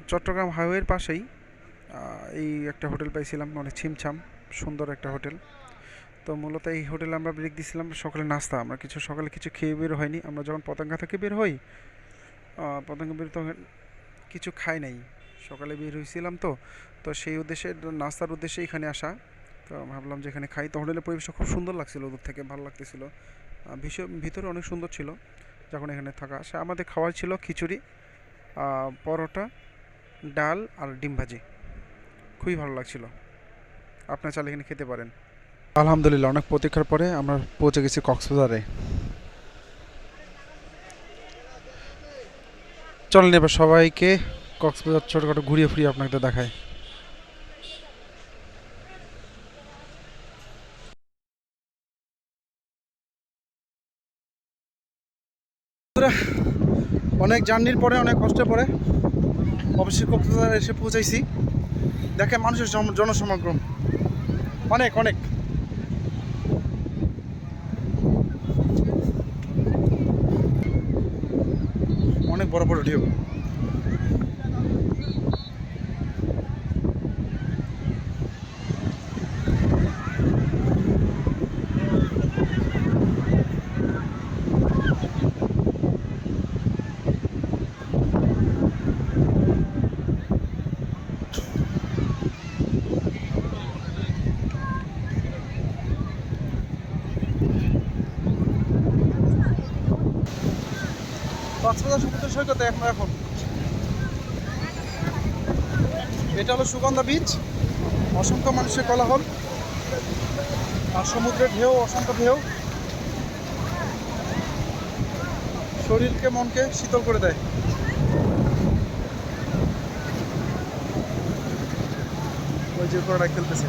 চট্টগ্রাম হাইওয়ের পাশেই এই একটা হোটেল পাইছিলাম, মানে ছিমছাম সুন্দর একটা হোটেল। তো মূলত এই হোটেলে আমরা ব্রেক দিয়েছিলাম সকালে নাস্তা। আমরা সকালে কিছু খেয়ে বের হয়নি। আমরা যখন পতেঙ্গা থেকে বের হই, পতেঙ্গা বের তখন কিছু খাই নাই, সকালে বের হয়েছিলাম। তো তো সেই উদ্দেশ্যে নাস্তার উদ্দেশ্যে এখানে আসা। তো ভাবলাম যে এখানে খাই। তো হোটেলের পরিবেশটা খুব সুন্দর লাগছিল, দূর থেকে ভালো লাগতেছিল। ভিতরে অনেক সুন্দর ছিল যখন এখানে থাকা। সে আমাদের খাওয়ার ছিল খিচুড়ি, পরোটা, ডাল আর ডিম ভাজি। খুবই ভালো লাগছিল। আপনার চাইলে এখানে খেতে পারেন। আলহামদুলিল্লাহ, অনেক প্রতীক্ষার পরে আমরা পৌঁছে গেছি কক্সবাজারে। চলেন এবার সবাইকে কক্সবাজার ছোটোখাটো ঘুরিয়ে ফুরিয়ে আপনাকে দেখায়। অনেক জার্নির পরে, অনেক কষ্টের পরে অবশ্যই কক্সবাজারে এসে পৌঁছাইছি। দেখেন মানুষের জনসমাগম অনেক অনেক। অনেক বড় বড় ঢেউ। কক্সবাজার সমুদ্র সৈকতে এখন এটা হলো সুগন্ধা বিচ। অসংখ্য মানুষের কোলাহল আর সমুদ্রের ঢেউ, অসংখ্য ঢেউ শরীরকে মনকে শীতল করে দেয়। ওই যে ওরা খেলতেছে।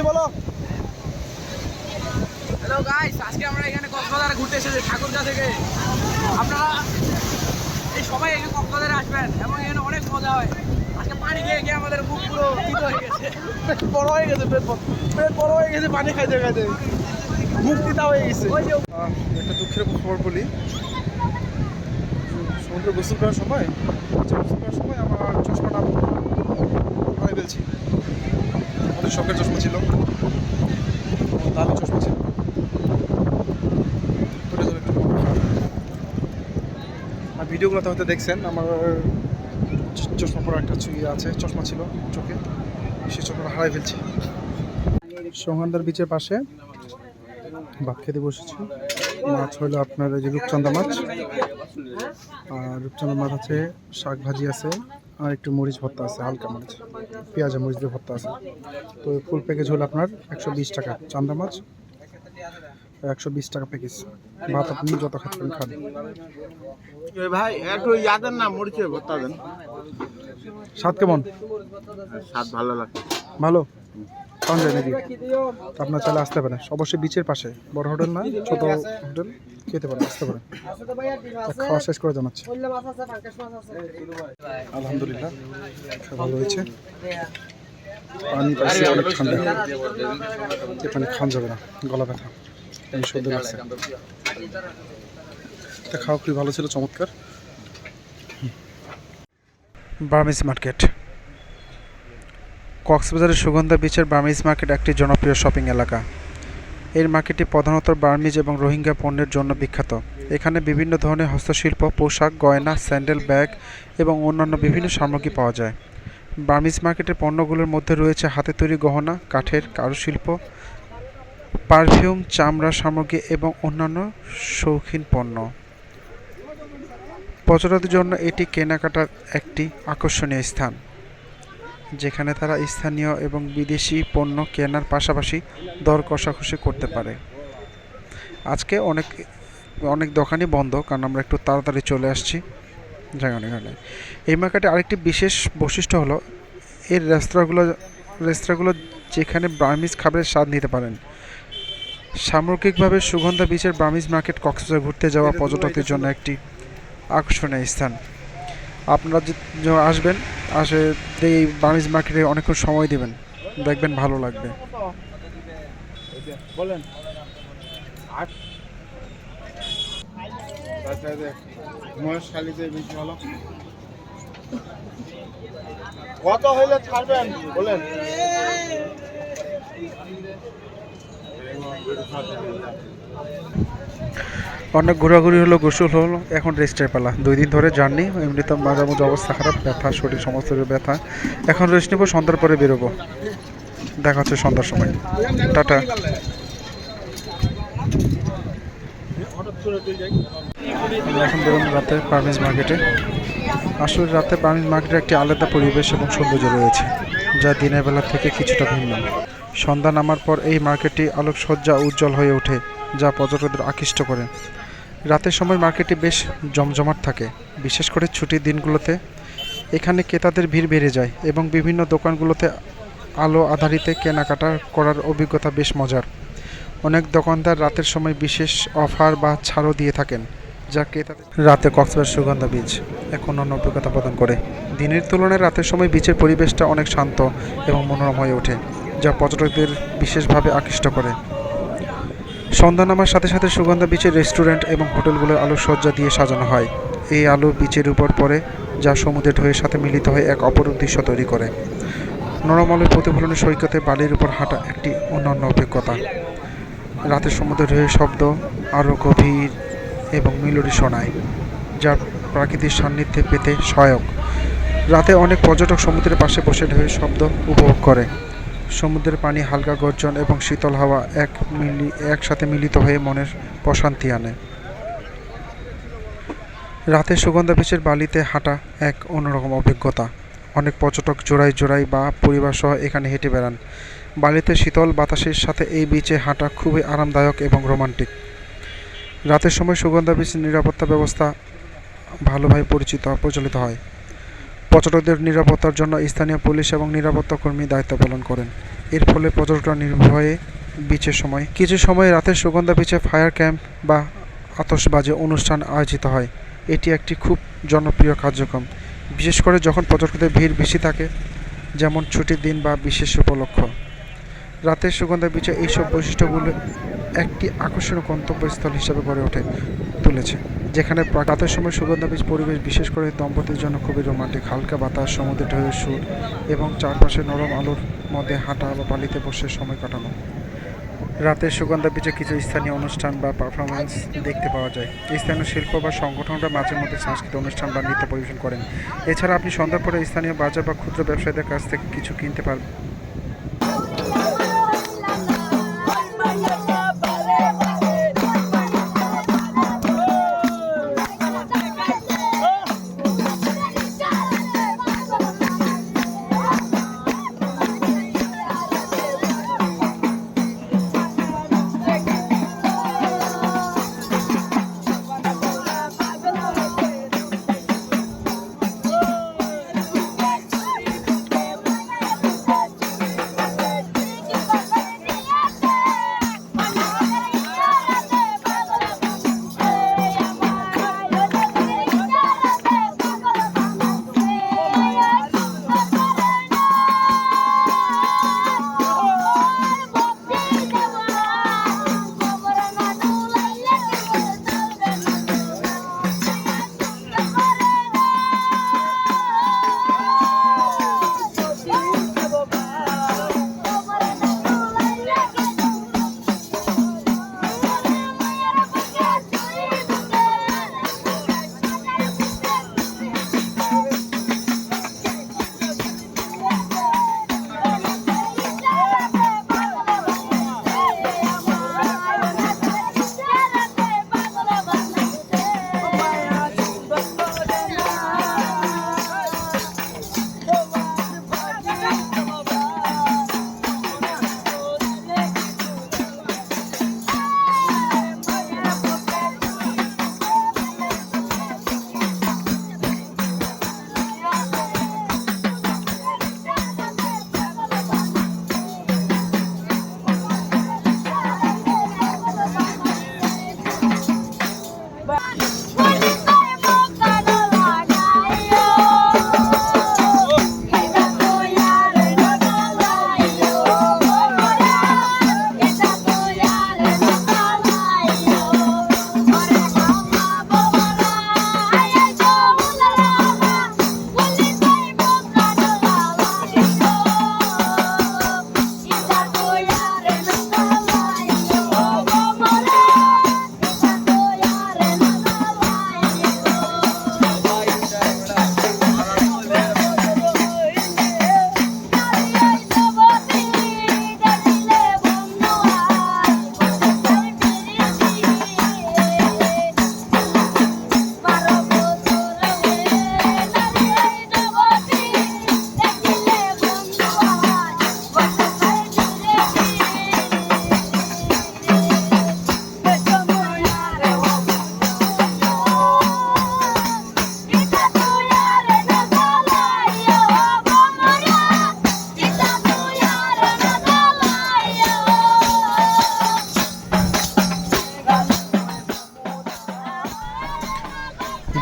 বলো। হ্যালো গাইস, আজকে আমরা এখানে কক্সবাজারে ঘুরতে এসেছি ঠাকুরগাঁ থেকে। আপনারা এই সবাই এখানে কক্সবাজারে আসবেন এবং এখানে অনেক মজা হয়। আজকে পানি খেয়ে গিয়ে আমাদের মুখ পুরো শীত হয়ে গেছে, বড় হয়ে গেছে, পেট বড় হয়ে গেছে পানি খাইতে খাইতে, মুখ তিতা হয়ে গেছে। একটা দুঃখের খবর বলি, সমুদ্রে গোসল করার সময় আমার চশমাটা হারিয়ে ফেলছি। আমাদের শখের চশমা ছিল, দামি চশমা ছিল। আর ভিডিওগুলোতে হয়তো দেখছেন আমার চশমা পরা একটা আছে, চশমা ছিল চোখে, সেই চশমাটা হারাই ফেলছি। সংহান্দার বিচের পাশে ভাত খেতে বসেছি। মাছ হলো আপনার এই যে রূপচাঁদা মাছ, আর রূপচাঁদা মাছ আছে, শাক ভাজি আছে, আর একটু মরিচ ভর্তা আছে, হালকা মরিচ, পেঁয়াজ মরিচ দিয়ে ভর্তা আছে। তো ফুল প্যাকেজ হলো আপনার 120 টাকা। চান্দা মাছ 120 টাকা প্যাকেজ। ভাত আপনি যত খাচ্ছেন খান। ভাই একটু ইয়াদের না মরিচের ভর্তা দেন। স্বাদ কেমন? স্বাদ ভালো লাগে, ভালো পাওয়া যায় নাকি? আপনার চাইলে আসতে পারেন, অবশ্যই বিচের পাশে, বড় হোটেল না, ছোট হোটেল, খেতে পারেন, আসতে পারেন। খাওয়া শেষ করে জানাচ্ছি। আলহামদুলিল্লাহ ভালো হয়েছে। পানি পাইছি অনেক ঠান্ডা, এ পানি খাওয়া যাবে না, গলা ব্যথা, এই সর্দি লাগছে। এটা খাওয়া খুবই ভালো ছিল, চমৎকার। Burmese market. কক্সবাজারের সুগন্ধা বিচের বার্মিজ মার্কেট একটি জনপ্রিয় শপিং এলাকা। এই মার্কেটটি প্রধানত বার্মিজ এবং রোহিঙ্গা পণ্যের জন্য বিখ্যাত। এখানে বিভিন্ন ধরনের হস্তশিল্প, পোশাক, গয়না, স্যান্ডেল, ব্যাগ এবং অন্যান্য বিভিন্ন সামগ্রী পাওয়া যায়। বার্মিজ মার্কেটের পণ্যগুলোর মধ্যে রয়েছে হাতে তৈরি গহনা, কাঠের কারুশিল্প, পারফিউম, চামড়া সামগ্রী এবং অন্যান্য শৌখিন পণ্য। পর্যটকদের জন্য এটি কেনাকাটার একটি আকর্ষণীয় স্থান, যেখানে তারা স্থানীয় এবং বিদেশি পণ্য কেনার পাশাপাশি দর কষাকষি করতে পারে। আজকে অনেক অনেক দোকানই বন্ধ, কারণ আমরা একটু তাড়াতাড়ি চলে আসছি এখানে। এই মার্কেটে আরেকটি বিশেষ বৈশিষ্ট্য হলো এর রেস্তোরাঁগুলো যেখানে বার্মিজ খাবারের স্বাদ নিতে পারেন। সামগ্রিকভাবে সুগন্ধা বিচের বার্মিজ মার্কেট কক্সবাজার ঘুরতে যাওয়া পর্যটকদের জন্য একটি আকর্ষণীয় স্থান। আপনারা আসবেন, এই বার্মিজ মার্কেটে অনেকক্ষণ সময় দেবেন, দেখবেন ভালো লাগবে। বলেন মহেশখালীতে বেশি ভালো কত হইলে ছাড়বেন বলেন। অনেক ঘোরাঘুরি হলো, গোসল হলো, এখন রেস্টের পালা। 2 দিন ধরে জার্নি, এমনি তো মাঝামাঝি অবস্থা খারাপ, ব্যথা, শরীর সমস্ত ব্যথা। এখন রেস্ট নেবো, সন্ধ্যার পরে বেরোবো। দেখা হচ্ছে সন্ধ্যার সময়। টাটা। আমরা এখন বেরোবো রাতে বার্মিজ মার্কেটে। আসলে রাতে বার্মিজ মার্কেটে একটি আলাদা পরিবেশ এবং সৌন্দর্য রয়েছে, যা দিনের বেলা থেকে কিছুটা ভিন্ন। সন্ধ্যা নামার পর এই মার্কেটটি আলোকসজ্জা উজ্জ্বল হয়ে ওঠে, যা পর্যটকদের আকৃষ্ট করে। রাতের সময় মার্কেটটি বেশ জমজমাট থাকে, বিশেষ করে ছুটির দিনগুলোতে। এখানে ক্রেতাদের ভিড় বেড়ে যায় এবং বিভিন্ন দোকানগুলোতে আলো আধারিতে কেনাকাটা করার অভিজ্ঞতা বেশ মজার। অনেক দোকানদার রাতের সময় বিশেষ অফার বা ছাড়ও দিয়ে থাকেন, যা ক্রেতাদের রাতে কক্সবাজার সুগন্ধা বিচ এক অনন্য অভিজ্ঞতা প্রদান করে। দিনের তুলনায় রাতের সময় বিচের পরিবেশটা অনেক শান্ত এবং মনোরম হয়ে ওঠে, যা পর্যটকদের বিশেষভাবে আকৃষ্ট করে। সন্ধ্যা নামার সাথে সাথে সুগন্ধা বিচের রেস্টুরেন্ট এবং হোটেলগুলোর আলোকসজ্জা দিয়ে সাজানো হয়। এই আলো বিচের উপর পড়ে, যা সমুদ্রের ঢেউয়ের সাথে মিলিত হয়ে এক অপরূপ দৃশ্য তৈরি করে। নরম আলোর প্রতিফলনের সৈকতে বালির উপর হাঁটা একটি অনন্য অভিজ্ঞতা। রাতের সমুদ্রের ঢেউয়ের শব্দ আরও গভীর এবং মেলোডি শোনায়, যা প্রাকৃতিক সান্নিধ্যে পেতে সহায়ক। রাতে অনেক পর্যটক সমুদ্রের পাশে বসে ঢেউয়ের শব্দ উপভোগ করে। সমুদ্রের পানি, হালকা গর্জন এবং শীতল হাওয়া একসাথে মিলিত হয়ে মনের প্রশান্তি আনে। রাতে সুগন্ধা বিচের বালিতে হাঁটা এক অন্যরকম অভিজ্ঞতা। অনেক পর্যটক জোড়ায় জোড়ায় বা পরিবার সহ এখানে হেঁটে বেড়ান। বালিতে শীতল বাতাসের সাথে এই বিচে হাঁটা খুবই আরামদায়ক এবং রোমান্টিক। রাতের সময় সুগন্ধা বিচের নিরাপত্তা ব্যবস্থা ভালোভাবে পরিচালিত হয়। পর্যটকদের নিরাপত্তার জন্য স্থানীয় পুলিশ এবং নিরাপত্তা কর্মী দায়িত্ব পালন করেন। এর ফলে পর্যটকরা নির্ভয়ে বিচের সময় কিছু সময় রাতের সুগন্ধা বিচে ফায়ার ক্যাম্প বা আতশবাজি অনুষ্ঠান আয়োজিত হয়। এটি একটি খুব জনপ্রিয় কার্যক্রম, বিশেষ করে যখন পর্যটকদের ভিড় বেশি থাকে, যেমন ছুটির দিন বা বিশেষ উপলক্ষ। রাতের সুগন্ধা বিচে এইসব বৈশিষ্ট্যগুলো একটি আকর্ষণীয় গন্তব্যস্থল হিসেবে গড়ে তুলেছে, যেখানে রাতের সময় সুগন্ধা বিচ পরিবেশ বিশেষ করে দম্পতির জন্য খুবই রোমান্টিক। হালকা বাতাস, সমুদ্রের ঢেউয়ের সুর এবং চারপাশে নরম আলোর মধ্যে হাঁটা বা বালিতে বসে সময় কাটানো। রাতের সুগন্ধা বিচে কিছু স্থানীয় অনুষ্ঠান বা পারফরমেন্স দেখতে পাওয়া যায়। স্থানীয় শিল্প বা সংগঠনরা মাঝে মধ্যে সাংস্কৃতিক অনুষ্ঠান বা নৃত্য পরিবেশন করেন। এছাড়া আপনি সন্ধ্যার পরে স্থানীয় বাজার বা ক্ষুদ্র ব্যবসায়ীদের কাছ থেকে কিছু কিনতে পারবেন।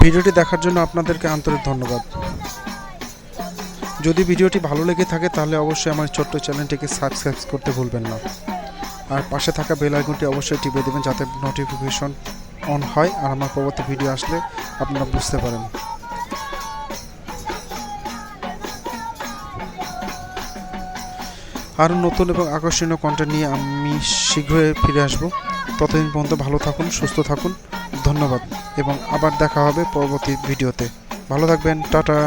ভিডিওটি দেখার জন্য আপনাদেরকে আন্তরিক ধন্যবাদ। যদি ভিডিওটি ভালো লেগে থাকে তাহলে অবশ্যই আমার ছোট্ট চ্যানেলটিকে সাবস্ক্রাইব করতে ভুলবেন না, আর পাশে থাকা বেল আইকনটি অবশ্যই টিপে দেবেন যাতে নোটিফিকেশন অন হয় আর আমার পরবর্তী ভিডিও আসলে আপনারা বুঝতে পারেন। আরও নতুন এবং আকর্ষণীয় কন্টেন্ট নিয়ে আমি শীঘ্রই ফিরে আসব। ততদিন পর্যন্ত ভালো থাকুন, সুস্থ থাকুন, ধন্যবাদ এবং আবার দেখা হবে পরবর্তী ভিডিওতে। ভালো থাকবেন, টাটা।